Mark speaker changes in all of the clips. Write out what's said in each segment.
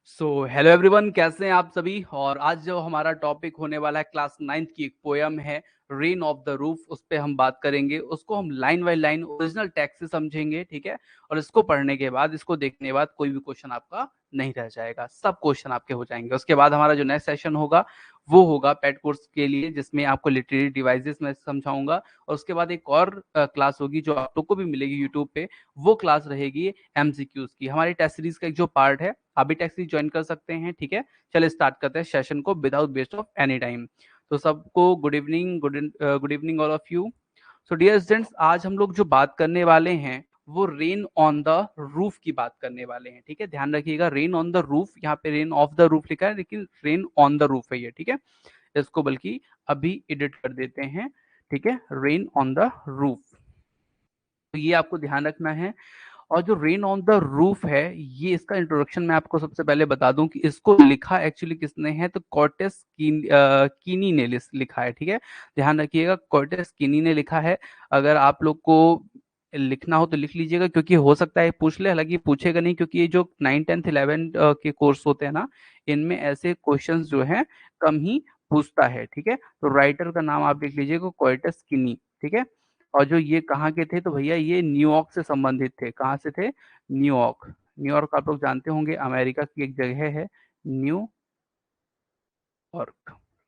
Speaker 1: So hello everyone, कैसे हैं आप सभी। और आज जो हमारा टॉपिक होने वाला है क्लास 9th की एक पोयम है रेन ऑफ द रूफ, उस पे हम बात करेंगे। उसको हम line by line original text से समझेंगे, ठीक है। और इसको पढ़ने के बाद, इसको देखने के बाद कोई भी क्वेश्चन आपका नहीं रह जाएगा, सब क्वेश्चन आपके हो जाएंगे। उसके बाद हमारा जो नेक्स्ट सेशन होगा वो होगा पेट कोर्स के लिए, जिसमें आपको लिटरेरी डिवाइसेस में समझाऊंगा। और उसके बाद एक और क्लास होगी जो आप लोग को भी मिलेगी यूट्यूब पे। वो क्लास रहेगी एमसीक्यूज की। हमारी टेस्ट सीरीज का एक जो पार्ट है, आप भी टेस्ट सीरीज ज्वाइन कर सकते हैं, ठीक है। चलिए स्टार्ट करते हैं सेशन को without waste of any time. तो सबको good evening, good evening all of you. So dear students, आज हम लोग जो बात करने वाले हैं वो रेन ऑन द रूफ की बात करने वाले हैं, ठीक है। ध्यान रखिएगा, रेन ऑन द रूफ, यहाँ पे रेन ऑफ द रूफ लिखा है लेकिन रेन ऑन द रूफ है ये, ठीक है। इसको बल्कि अभी एडिट कर देते हैं, ठीक है। रेन ऑन द रूफ, तो ये आपको ध्यान रखना है। और जो रेन ऑन द रूफ है, ये इसका इंट्रोडक्शन मैं आपको सबसे पहले बता दूं कि इसको लिखा एक्चुअली किसने है, तो कीनी ने लिखा है, ठीक है। ध्यान रखिएगा, कॉर्टेस कीनी ने लिखा है। अगर आप लोग को लिखना हो तो लिख लीजिएगा, क्योंकि हो सकता है पूछ ले, हालांकि पूछेगा नहीं, क्योंकि ये जो 9 10 11 के कोर्स होते हैं ना, इनमें ऐसे क्वेश्चंस जो हैं कम ही पूछता है, ठीक है। तो राइटर का नाम आप लिख लीजिएगा, कॉर्टेस कीनी, ठीक है। और जो ये कहाँ के थे, तो भैया ये न्यूयॉर्क से संबंधित थे। कहाँ से थे? न्यूयॉर्क। न्यूयॉर्क आप लोग जानते होंगे, अमेरिका की एक जगह है न्यूयॉर्क,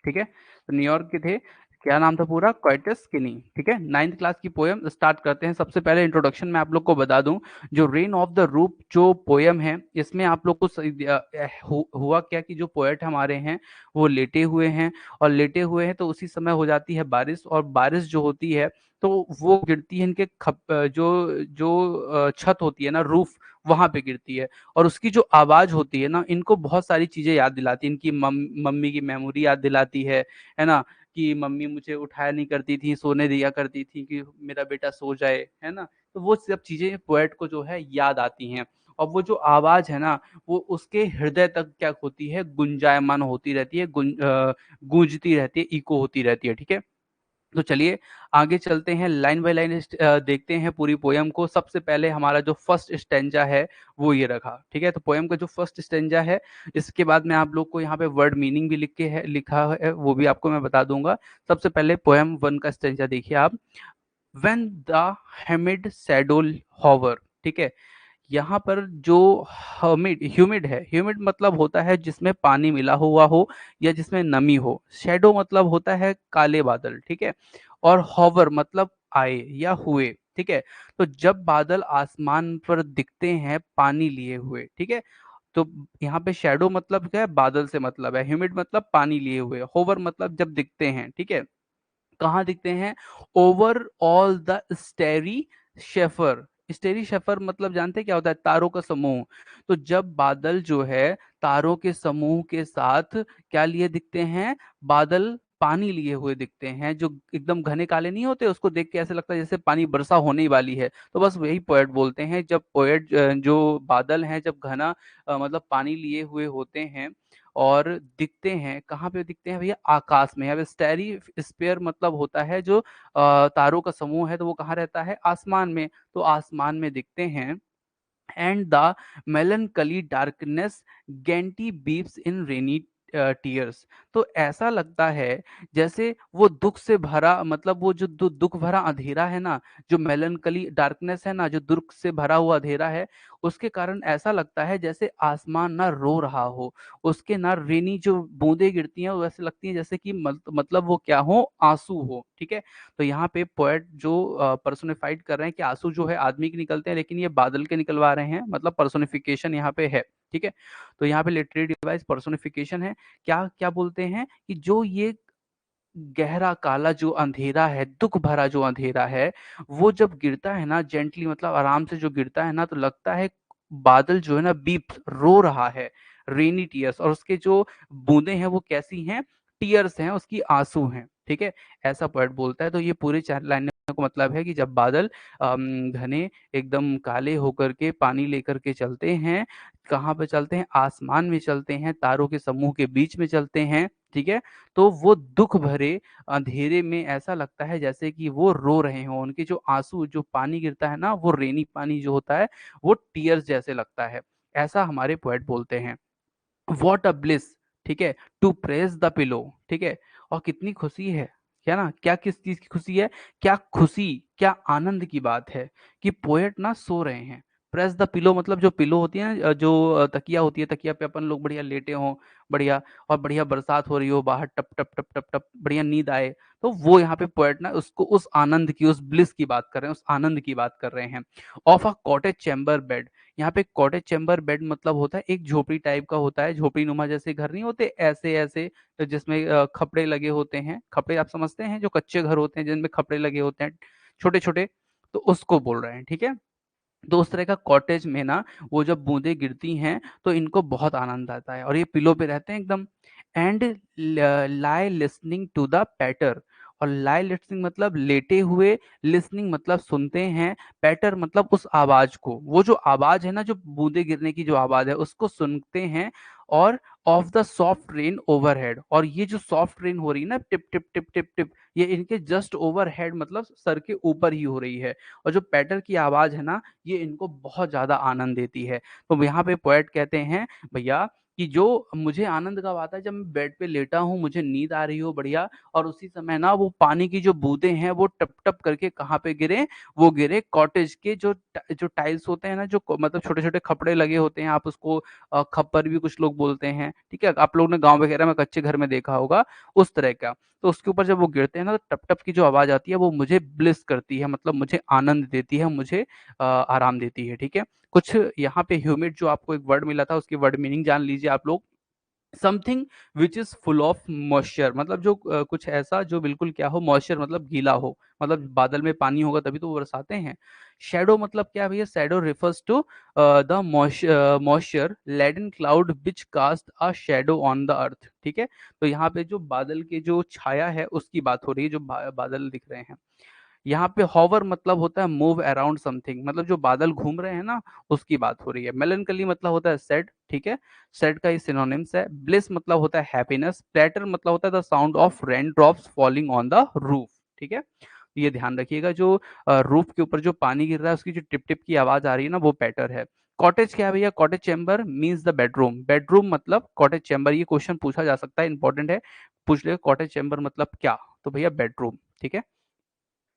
Speaker 1: ठीक है। तो न्यूयॉर्क के थे। क्या नाम था पूरा? क्वाइटस किनी, ठीक है। 9th क्लास की पोयम स्टार्ट करते हैं। सबसे पहले इंट्रोडक्शन में आप लोग को बता दूं, जो रेन ऑफ द रूफ जो पोयम है, इसमें आप लोग को हुआ क्या कि जो पोएट हमारे हैं वो लेटे हुए हैं, और लेटे हुए हैं तो उसी समय हो जाती है बारिश, और बारिश जो होती है तो वो गिरती है इनके जो जो छत होती है ना, रूफ, वहां पे गिरती है। और उसकी जो आवाज होती है ना, इनको बहुत सारी चीजें याद दिलाती है। इनकी मम्मी की मेमोरी याद दिलाती है ना, कि मम्मी मुझे उठाया नहीं करती थी, सोने दिया करती थी कि मेरा बेटा सो जाए, है ना। तो वो सब चीजें पोएट को जो है याद आती हैं। और वो जो आवाज है ना, वो उसके हृदय तक क्या होती है, गुंजायमान होती रहती है, गूंजती रहती है, इको होती रहती है, ठीक है। तो चलिए आगे चलते हैं, लाइन बाय लाइन देखते हैं पूरी पोयम को। सबसे पहले हमारा जो फर्स्ट स्टेंजा है वो ये रखा, ठीक है। तो पोयम का जो फर्स्ट स्टेंजा है, इसके बाद में आप लोग को यहाँ पे वर्ड मीनिंग भी लिखा है, वो भी आपको मैं बता दूंगा। सबसे पहले पोयम 1 का स्टेंजा देखिए आप। व्हेन द हेमिड सैडोल हॉवर, ठीक है। यहाँ पर जो ह्यूमिड है, ह्यूमिड मतलब होता है जिसमें पानी मिला हुआ हो या जिसमें नमी हो। शेडो मतलब होता है काले बादल, ठीक है। और हॉवर मतलब आए या हुए, ठीक है। तो जब बादल आसमान पर दिखते हैं पानी लिए हुए, ठीक है। तो यहाँ पे शेडो मतलब क्या है, बादल से मतलब है। ह्यूमिड मतलब पानी लिए हुए। होवर मतलब जब दिखते हैं, ठीक है। कहाँ दिखते हैं? Over all the starry sphere. Starry sphere मतलब जानते हैं क्या होता है? तारों का समूह। तो जब बादल जो है तारों के समूह के साथ क्या लिए दिखते हैं? बादल पानी लिए हुए दिखते हैं, जो एकदम घने काले नहीं होते, उसको देख के ऐसे लगता है जैसे पानी वर्षा होने ही वाली है। तो बस वही पोएट बोलते हैं, जब पोएट जो बादल हैं जब घना मतलब पानी लिए हुए होते हैं और दिखते हैं, कहाँ पे दिखते हैं भैया? आकाश में। अब स्टेरी स्पेयर मतलब होता है जो तारों का समूह है, तो वो कहाँ रहता है? आसमान में। तो आसमान में दिखते हैं। And the melancholy darkness gently weeps in rainy tears. तो ऐसा लगता है जैसे वो दुख से भरा, मतलब वो जो दुख भरा अंधेरा है ना, जो मेलनकली डार्कनेस है ना, जो दुख से भरा हुआ अंधेरा है, उसके कारण ऐसा लगता है जैसे आसमान ना रो रहा हो। उसके ना रेनी जो बूंदें गिरती हैं वो वैसे लगती हैं जैसे कि मतलब वो क्या हो? आंसू हो, ठीक है। तो यहाँ पे पोएट जो पर्सोनिफाइड कर रहे हैं कि आंसू जो है आदमी के निकलते हैं, लेकिन ये बादल के निकलवा रहे हैं, मतलब पर्सोनिफिकेशन यहाँ पे है, ठीक है। तो यहाँ पे लिटरेरी डिवाइस पर्सोनिफिकेशन है। क्या क्या बोलते हैं कि जो ये गहरा काला जो अंधेरा है, दुख भरा जो अंधेरा है, वो जब गिरता है ना जेंटली, मतलब आराम से जो गिरता है ना, तो लगता है बादल जो है ना बीप रो रहा है, रेनी टीयर्स। और उसके जो बूंदे हैं वो कैसी हैं? टीयर्स हैं, उसकी आंसू हैं, ठीक है। ऐसा पोएट बोलता है। तो ये पूरे 4 लाइनों को मतलब है कि जब बादल घने एकदम काले होकर के पानी लेकर के चलते हैं, कहाँ पे चलते हैं? आसमान में चलते हैं, तारों के समूह के बीच में चलते हैं, ठीक है। तो वो दुख भरे अंधेरे में ऐसा लगता है जैसे कि वो रो रहे हों। उनके जो आंसू, जो पानी गिरता है ना, वो रेनी पानी जो होता है वो टीयर्स जैसे लगता है। ऐसा हमारे पोएट बोलते हैं। व्हाट अ ब्लिस, ठीक है, टू प्रेस द पिलो, ठीक है। और कितनी खुशी है, क्या ना, क्या किस चीज की खुशी है, क्या खुशी, क्या आनंद की बात है कि पोएट ना सो रहे हैं। प्रेस द पिलो मतलब जो पिलो होती है ना, जो तकिया होती है, तकिया पे अपन लोग बढ़िया लेटे हों, बढ़िया, और बढ़िया बरसात हो रही हो बाहर, टप टप टप टप टप, बढ़िया नींद आए, तो वो यहाँ पे पोएट ना उसको उस आनंद की, उस ब्लिस की बात कर रहे हैं, उस आनंद की बात कर रहे हैं। Of a cottage chamber bed, यहाँ पे कॉटेज चैम्बर बेड मतलब होता है एक झोपड़ी टाइप का होता है, झोपड़ी नुमा जैसे घर नहीं होते ऐसे ऐसे, जिसमें खपड़े लगे होते हैं, खपड़े आप समझते हैं, जो कच्चे घर होते हैं जिनमें खपड़े लगे होते हैं छोटे छोटे, तो उसको बोल रहे हैं, ठीक है। तो उस तरह का कॉटेज में ना वो जब बूंदें गिरती हैं तो इनको बहुत आनंद आता है, और ये पिलो पे रहते हैं एकदम। And lie listening to the patter, और लाई लिसनिंग मतलब लेटे हुए, लिसनिंग मतलब सुनते हैं, पैटर मतलब उस आवाज को, वो जो आवाज है ना, जो बूंदे गिरने की जो आवाज है उसको सुनते हैं। और of the soft rain overhead, और ये जो सॉफ्ट रेन हो रही है ना, tip tip tip tip tip, ये इनके जस्ट ओवरहेड मतलब सर के ऊपर ही हो रही है। और जो पैटर की आवाज है ना, ये इनको बहुत ज़्यादा आनंद देती है। तो यहाँ पे पोएट कहते हैं भैया कि जो मुझे आनंद कब आता है, जब मैं बेड पे लेटा हूँ, मुझे नींद आ रही हो बढ़िया, और उसी समय ना वो पानी की जो बूंदें हैं वो टप टप करके कहाँ पे गिरे, वो गिरे कॉटेज के जो टाइल्स होते हैं ना, जो मतलब छोटे छोटे खपड़े लगे होते हैं, आप उसको खप्पर भी कुछ लोग बोलते हैं, ठीक है, आप लोगों ने गाँव वगैरह में कच्चे घर में देखा होगा उस तरह का। तो उसके ऊपर जब वो गिरते हैं ना, तो टप टप की जो आवाज आती है वो मुझे ब्लिस करती है, मतलब मुझे आनंद देती है, मुझे आराम देती है, ठीक है। कुछ यहाँ पे ह्यूमिड जो आपको एक वर्ड मिला था, उसकी वर्ड मीनिंग जान लीजिए आप लोग। Something which is full of moisture, मतलब जो कुछ ऐसा जो बिल्कुल क्या हो, मॉइस्चर मतलब गीला हो, मतलब बादल में पानी होगा तभी तो वो बरसाते हैं। शेडो मतलब क्या है भैया, shadow refers to the moisture laden cloud which cast a shadow on the earth, ठीक है। तो यहाँ पे जो बादल के जो छाया है उसकी बात हो रही है, जो बादल दिख रहे हैं। यहाँ पे हॉवर मतलब होता है मूव अराउंड समथिंग, मतलब जो बादल घूम रहे हैं ना, उसकी बात हो रही है। मेलनकली मतलब होता है सैड, ठीक है, सैड का ही सिनोनिम्स है। ब्लिस मतलब होता है हैप्पीनेस। प्लेटर मतलब होता है the sound of rain drops falling on the roof, ठीक है। तो ये ध्यान रखिएगा, जो रूफ के ऊपर जो पानी गिर रहा है उसकी जो टिप टिप की आवाज आ रही है ना, वो पैटर है। कॉटेज क्या है भैया, cottage chamber means the bedroom, bedroom मतलब कॉटेज चैम्बर, ये क्वेश्चन पूछा जा सकता है, इंपॉर्टेंट है, पूछ ले कॉटेज चैम्बर मतलब क्या, तो भैया बेडरूम, ठीक है।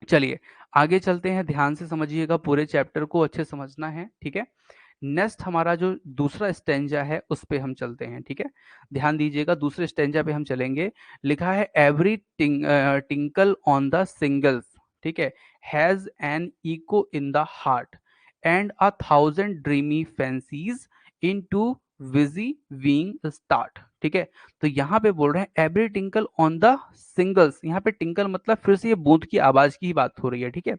Speaker 1: चलिए आगे चलते हैं, ध्यान से समझिएगा, पूरे चैप्टर को अच्छे समझना है, ठीक है। नेक्स्ट हमारा जो दूसरा स्टेंजा है उस पे हम चलते हैं, ठीक है। ध्यान दीजिएगा, दूसरे स्टेंजा पे हम चलेंगे। लिखा है every tinkle on the shingles, ठीक है, has an echo in the heart and a thousand dreamy fancies into busy being start, ठीक है। तो यहाँ पे बोल रहे हैं every tinkle on the shingles, यहाँ पे टिंकल मतलब फिर से ये बूंद की आवाज की ही बात हो रही है, ठीक है।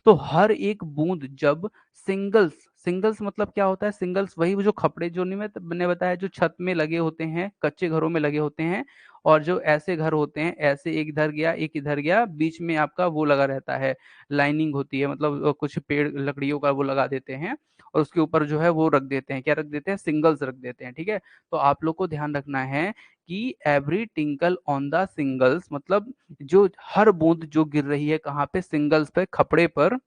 Speaker 1: तो हर एक बूंद जब सिंगल्स, सिंगल्स मतलब क्या होता है, सिंगल्स वही वो जो खपड़े जो नहीं मैंने बताया, जो छत में लगे होते हैं, कच्चे घरों में लगे होते हैं, और जो ऐसे घर होते हैं, ऐसे एक इधर गया एक इधर गया, बीच में आपका वो लगा रहता है, लाइनिंग होती है, मतलब कुछ पेड़ लकड़ियों का वो लगा देते हैं, और उसके ऊपर जो है वो रख देते हैं, क्या रख देते हैं, सिंगल्स रख देते हैं, ठीक है। तो आप लोग को ध्यान रखना है कि every tinkle on the singles मतलब जो हर बूंद जो गिर रही है कहाँ पे, सिंगल्स पे, खपड़े पर,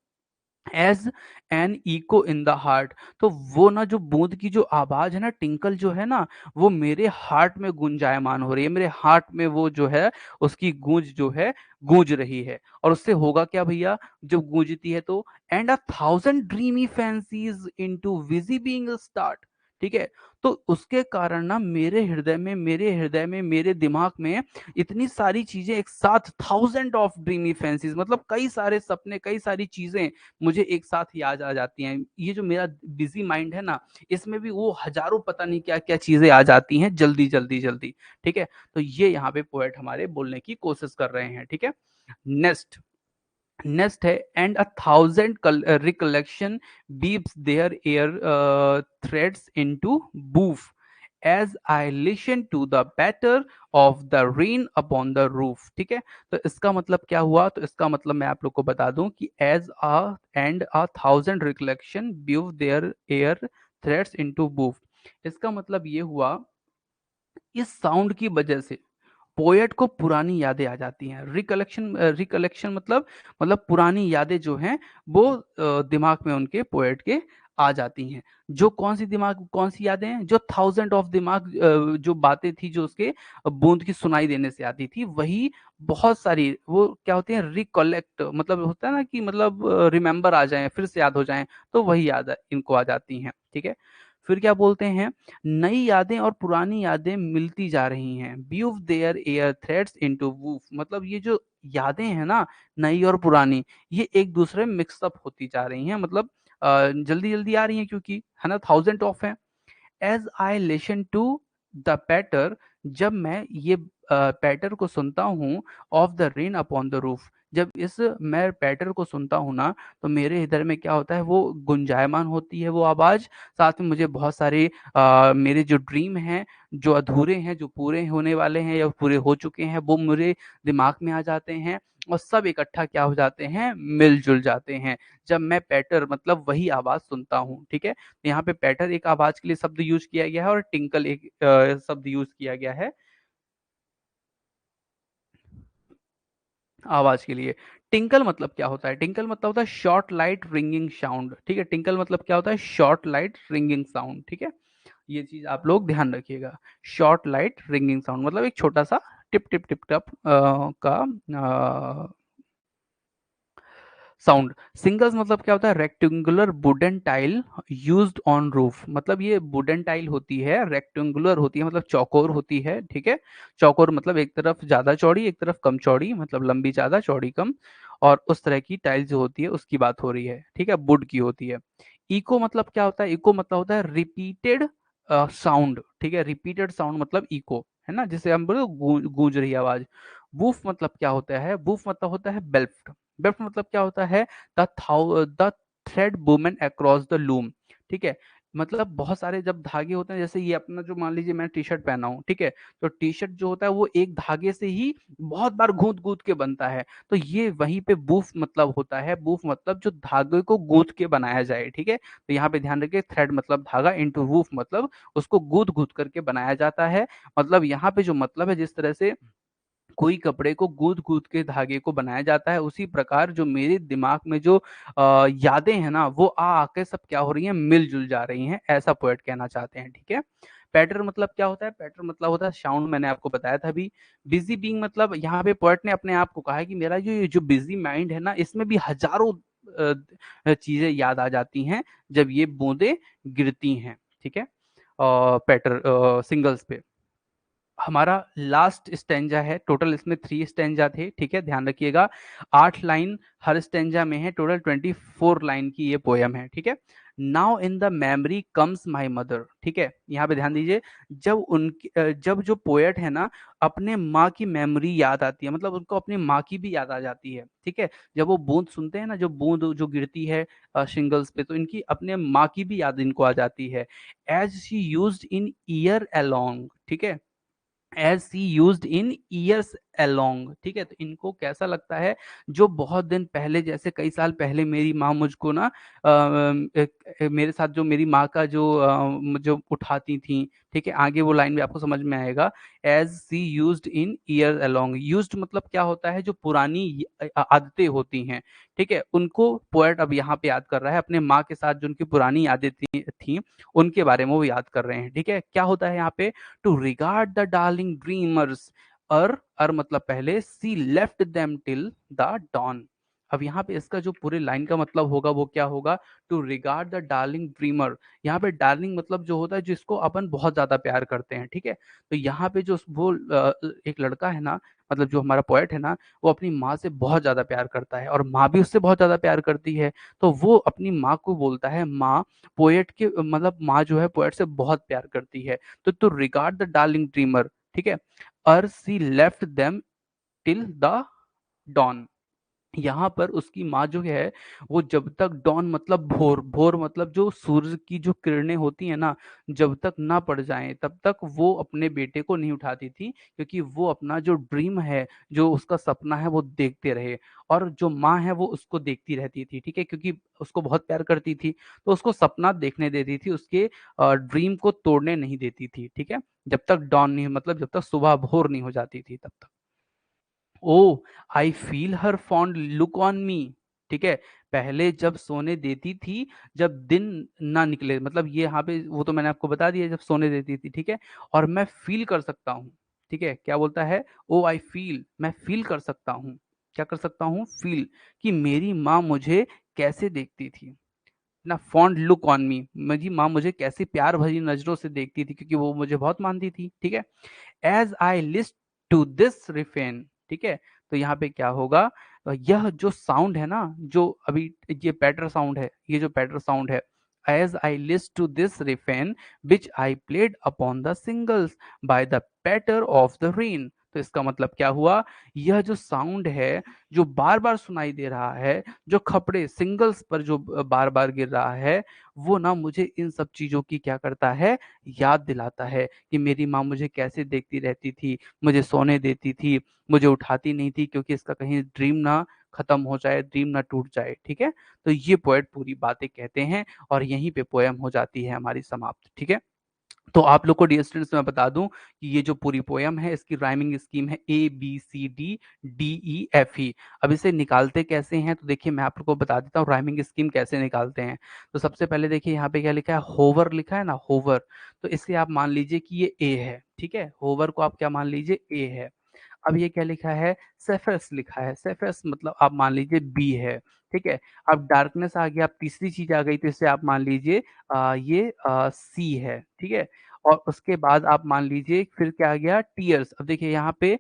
Speaker 1: as an echo in the heart, तो वो ना जो बूंद की जो आवाज है ना, टिंकल जो है ना, वो मेरे हार्ट में गुंजायमान हो रही है, मेरे हार्ट में वो जो है उसकी गूंज जो है गूंज रही है। और उससे होगा क्या भैया, जब गूंजती है तो, and a thousand dreamy fancies into busy being start, ठीक है। तो उसके कारण ना मेरे हृदय में मेरे दिमाग में इतनी सारी चीजें एक साथ, थाउजेंड ऑफ ड्रीमी फैंसीज मतलब कई सारे सपने, कई सारी चीजें मुझे एक साथ याद आ जाती हैं। ये जो मेरा बिजी माइंड है ना, इसमें भी वो हजारों पता नहीं क्या क्या चीजें आ जाती हैं जल्दी जल्दी जल्दी, ठीक है। तो ये यहाँ पे पोएट हमारे बोलने की कोशिश कर रहे हैं, ठीक है। नेक्स्ट, नेक्स्ट है एंड अ थाउजेंड रिकलेक्शन बीप्स their air threads into woof as I listen to the patter of the rain upon the roof, ठीक है। तो इसका मतलब क्या हुआ, तो इसका मतलब मैं आप लोग को बता दूं कि as a and a thousand recollection weave their air threads into woof, इसका मतलब ये हुआ, इस साउंड की वजह से पोएट को पुरानी यादें आ जाती हैं। रिकलेक्शन, रिकलेक्शन मतलब पुरानी यादें जो हैं वो दिमाग में उनके पोएट के आ जाती हैं। जो कौन सी यादें हैं, जो थाउजेंड ऑफ दिमाग जो बातें थी जो उसके बूंद की सुनाई देने से आती थी, वही बहुत सारी वो क्या होती है रिकलेक्ट, मतलब होता है ना कि मतलब रिमेंबर आ जाए, फिर से याद हो जाएं, तो वही याद इनको आ जाती हैं। ठीक है, फिर क्या बोलते हैं, नई यादें और पुरानी यादें मिलती जा रही हैं, weave their air threads into woof, मतलब ये जो यादें हैं ना, नई और पुरानी, ये एक दूसरे में मिक्सअप होती जा रही हैं, मतलब जल्दी जल्दी आ रही हैं, क्योंकि है ना थाउजेंड ऑफ है। As I listen to the patter, जब मैं ये पैटर को सुनता हूँ, of the rain upon the roof, जब इस मैं पैटर को सुनता हूँ ना, तो मेरे इधर में क्या होता है, वो गुंजायमान होती है वो आवाज। साथ में मुझे बहुत सारे मेरे जो ड्रीम हैं, जो अधूरे हैं, जो पूरे होने वाले हैं या पूरे हो चुके हैं, वो मेरे दिमाग में आ जाते हैं, और सब इकट्ठा क्या हो जाते हैं, मिलजुल जाते हैं, जब मैं पैटर मतलब वही आवाज सुनता हूँ। ठीक है, यहाँ पे पैटर एक आवाज के लिए शब्द यूज किया गया है, और टिंकल एक शब्द यूज किया गया है आवाज के लिए। टिंकल मतलब क्या होता है, टिंकल मतलब होता है शॉर्ट लाइट रिंगिंग साउंड। ठीक है, टिंकल मतलब क्या होता है, शॉर्ट लाइट रिंगिंग साउंड। ठीक है, ये चीज आप लोग ध्यान रखिएगा। शॉर्ट लाइट रिंगिंग साउंड मतलब एक छोटा सा टिप टिप टिप टप का साउंड। सिंगल्स मतलब क्या होता है, rectangular wooden tile used on roof, मतलब ये वुडन टाइल होती है, रेक्टेंगुलर होती है, मतलब चौकोर होती है। ठीक है, चौकोर मतलब एक तरफ ज्यादा चौड़ी, एक तरफ कम चौड़ी, मतलब लंबी ज्यादा चौड़ी कम, और उस तरह की टाइल जो होती है उसकी बात हो रही है। ठीक है, वुड की होती है। इको मतलब क्या होता है, इको मतलब होता है रिपीटेड साउंड। ठीक है, रिपीटेड साउंड मतलब इको, है ना, जिसे हम बोले गूंज रही आवाज। वूफ मतलब क्या होता है, वूफ मतलब होता है बेल्ट। बेल्ट मतलब क्या होता है, the thread women across the loom. ठीक है, मतलब बहुत सारे जब धागे होते हैं, जैसे ये अपना जो मान लीजिए मैं टी शर्ट पहना हूँ, ठीक है, तो टी शर्ट जो होता है वो एक धागे से ही बहुत बार गूंथ गूंथ के बनता है, तो ये वहीं पे बूफ मतलब होता है। बूफ मतलब जो धागे को गूंथ के बनाया जाए। ठीक है, तो यहाँ पे ध्यान रखिए, थ्रेड मतलब धागा, इंटू वूफ मतलब उसको गूंथ गूंथ करके बनाया जाता है। मतलब यहाँ पे जो मतलब है, जिस तरह से कोई कपड़े को गूंथ-गूंथ के धागे को बनाया जाता है, उसी प्रकार जो मेरे दिमाग में जो यादें हैं ना, वो आके सब क्या हो रही हैं, मिल-जुल जा रही हैं, ऐसा पोएट कहना चाहते हैं। ठीक है? पैटर मतलब क्या होता है? पैटर मतलब होता है साउंड, मैंने आपको बताया था अभी। बिज़ी बीइंग मतलब यहाँ पे पोएट ने अपने आप को कहा है कि मेरा जो ये जो बिज़ी माइंड है ना, इसमें भी हज़ारों चीज़ें याद आ जाती हैं, जब ये बूँदें गिरती हैं। ठीक है? पैटर सिंगल्स पे। हमारा लास्ट स्टैंजा है, टोटल इसमें 3 स्टैंजा थे। ठीक है, ध्यान रखिएगा, 8 लाइन हर स्टैंजा में है, टोटल 24 लाइन की ये पोयम है। ठीक है, now in the memory comes my mother. ठीक है, यहाँ पे ध्यान दीजिए, जब जो पोएट है ना, अपने माँ की मेमोरी याद आती है, मतलब उनको अपनी माँ की भी याद आ जाती है। ठीक है, जब वो बूंद सुनते हैं ना, जो बूंद जो गिरती है शिंगल्स पे, तो इनकी अपने माँ की भी याद इनको आ जाती है। As she used in year along. ठीक है, as she used in years along. ठीक है, तो इनको कैसा लगता है, जो बहुत दिन पहले, जैसे कई साल पहले मेरी माँ मुझको ना मेरे साथ जो मेरी माँ का जो उठाती थी। ठीक है, आगे वो लाइन भी आपको समझ में आएगा। As she used in year along, used मतलब क्या होता है, जो पुरानी आदतें होती हैं। ठीक है, उनको पोएट अब यहाँ पे याद कर रहा है, अपने माँ के साथ जो उनकी पुरानी यादें थी उनके बारे में वो याद कर रहे हैं। ठीक है, क्या होता है यहाँ पे, to regard the darling dreamers, ere मतलब पहले, she left them till the dawn. अब यहाँ पे इसका जो पूरे लाइन का मतलब होगा वो क्या होगा, to regard the darling dreamer. यहाँ पे डार्लिंग मतलब जो होता है जिसको अपन बहुत ज्यादा प्यार करते हैं। ठीक है, तो यहाँ पे जो वो एक लड़का है ना, मतलब जो हमारा पोएट है ना, वो अपनी माँ से बहुत ज्यादा प्यार करता है, और माँ भी उससे बहुत ज्यादा प्यार करती है। तो वो अपनी माँ को बोलता है माँ, पोएट के मतलब माँ जो है पोएट से बहुत प्यार करती है। तो to regard the darling dreamer. ठीक है, ere she left them till the dawn. यहाँ पर उसकी माँ जो है, वो जब तक डॉन मतलब भोर, भोर मतलब जो सूरज की जो किरणें होती है ना, जब तक ना पड़ जाएं तब तक वो अपने बेटे को नहीं उठाती थी, क्योंकि वो अपना जो ड्रीम है, जो उसका सपना है, वो देखते रहे। और जो माँ है वो उसको देखती रहती थी। ठीक है, क्योंकि उसको बहुत प्यार करती थी, तो उसको सपना देखने देती थी, उसके ड्रीम को तोड़ने नहीं देती थी। ठीक है, जब तक डॉन नहीं, मतलब जब तक सुबह भोर नहीं हो जाती थी तब तक। Oh, I feel her fond look on me. ठीक है, पहले जब सोने देती थी, जब दिन ना निकले, मतलब ये यहाँ पे वो तो मैंने आपको बता दिया, जब सोने देती थी, ठीक है, और मैं फील कर सकता हूँ, ठीक है, क्या बोलता है, ओ आई फील, मैं फील कर सकता हूँ, क्या कर सकता हूँ, फील, कि मेरी माँ मुझे कैसे देखती थी ना, फॉन्ड लुक ऑन मी, मेरी माँ मुझे कैसी प्यार भरी नजरों से देखती थी, क्योंकि वो मुझे बहुत मानती थी, ठीक है। As I list to this refrain, ठीक है, तो यहाँ पे क्या होगा, यह जो साउंड है ना, जो अभी ये पैटर साउंड है, ये जो पैटर साउंड है, as I list to this refrain which I played upon the shingles by the patter of the rain, तो इसका मतलब क्या हुआ, यह जो साउंड है, जो बार बार सुनाई दे रहा है, जो खपड़े सिंगल्स पर जो बार बार गिर रहा है, वो ना मुझे इन सब चीजों की क्या करता है, याद दिलाता है कि मेरी माँ मुझे कैसे देखती रहती थी, मुझे सोने देती थी, मुझे उठाती नहीं थी, क्योंकि इसका कहीं ड्रीम ना खत्म हो जाए, ड्रीम ना टूट जाए, ठीक है। तो ये पोएट पूरी बातें कहते हैं और यहीं पे पोएम हो जाती है हमारी समाप्त, ठीक है। तो आप लोग को डियर स्टूडेंट्स मैं बता दूं कि ये जो पूरी पोयम है, इसकी राइमिंग स्कीम है ABCDDEFE। अब इसे निकालते कैसे हैं, तो देखिए मैं आप लोग को बता देता हूँ राइमिंग स्कीम कैसे निकालते हैं। तो सबसे पहले देखिए यहाँ पे क्या लिखा है, होवर लिखा है ना, होवर, तो इसे आप मान लीजिए कि ये ए है, ठीक है, होवर को आप क्या मान लीजिए, ए है। अब ये क्या लिखा है, सेफेस लिखा है, सेफेस मतलब आप मान लीजिए बी है, ठीक है। अब डार्कनेस आ गया, अब तीसरी चीज आ गई, तो इसे आप मान लीजिए ये सी है, ठीक है। और उसके बाद आप मान लीजिए फिर क्या आ गया, टीयर्स। अब देखिए यहाँ पे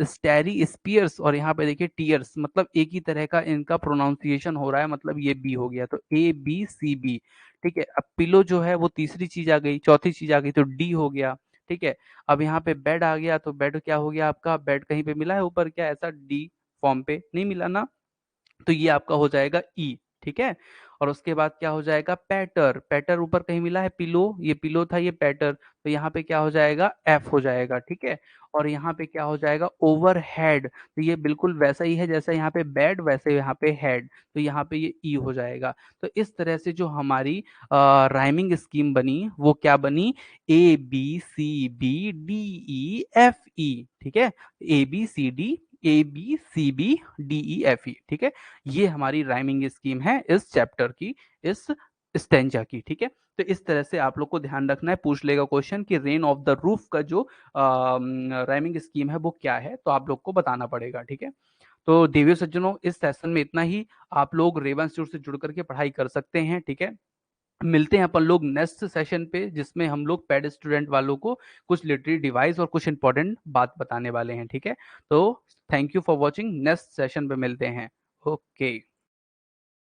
Speaker 1: स्टेरी स्पियर्स, और यहाँ पे देखिए टीयर्स, मतलब एक ही तरह का इनका प्रोनाउंसिएशन हो रहा है, मतलब ये बी हो गया, तो ABCB, ठीक है। अब पिलो जो है वो तीसरी चीज आ गई, चौथी चीज आ गई, तो डी हो गया, ठीक है। अब यहाँ पे बेड आ गया, तो बेड क्या हो गया आपका, बेड कहीं पे मिला है ऊपर क्या, ऐसा डी फॉर्म पे नहीं मिला ना, तो ये आपका हो जाएगा ई, ठीक है। और उसके बाद क्या हो जाएगा, पैटर, पैटर ऊपर कहीं मिला है, पिलो, ये पिलो था, ये पैटर, तो यहाँ पे क्या हो जाएगा, एफ हो जाएगा, ठीक है। और यहाँ पे क्या हो जाएगा, ओवर हेड, तो ये बिल्कुल वैसा ही है जैसा यहाँ पे बेड, वैसे यहाँ पे हेड, तो यहाँ पे ये ई हो जाएगा। तो इस तरह से जो हमारी राइमिंग स्कीम बनी वो क्या बनी, ABCBDEFE, ठीक है, ABCDEFE, ठीक है। ये हमारी राइमिंग स्कीम है इस चैप्टर की, इस स्टेंजा की, ठीक है। तो इस तरह से आप लोग को ध्यान रखना है, पूछ लेगा क्वेश्चन कि रेन ऑफ द रूफ का जो राइमिंग स्कीम है वो क्या है, तो आप लोग को बताना पड़ेगा, ठीक है। तो देवियों सज्जनों, इस सेशन में इतना ही। आप लोग रेवन इंस्टीट्यूट से जुड़ करके पढ़ाई कर सकते हैं, ठीक है। मिलते हैं अपन लोग नेक्स्ट सेशन पे, जिसमें हम लोग पैड स्टूडेंट वालों को कुछ लिटरेरी डिवाइस और कुछ इंपॉर्टेंट बात बताने वाले हैं, ठीक है। तो thank you for watching, next session पे मिलते हैं। ओके।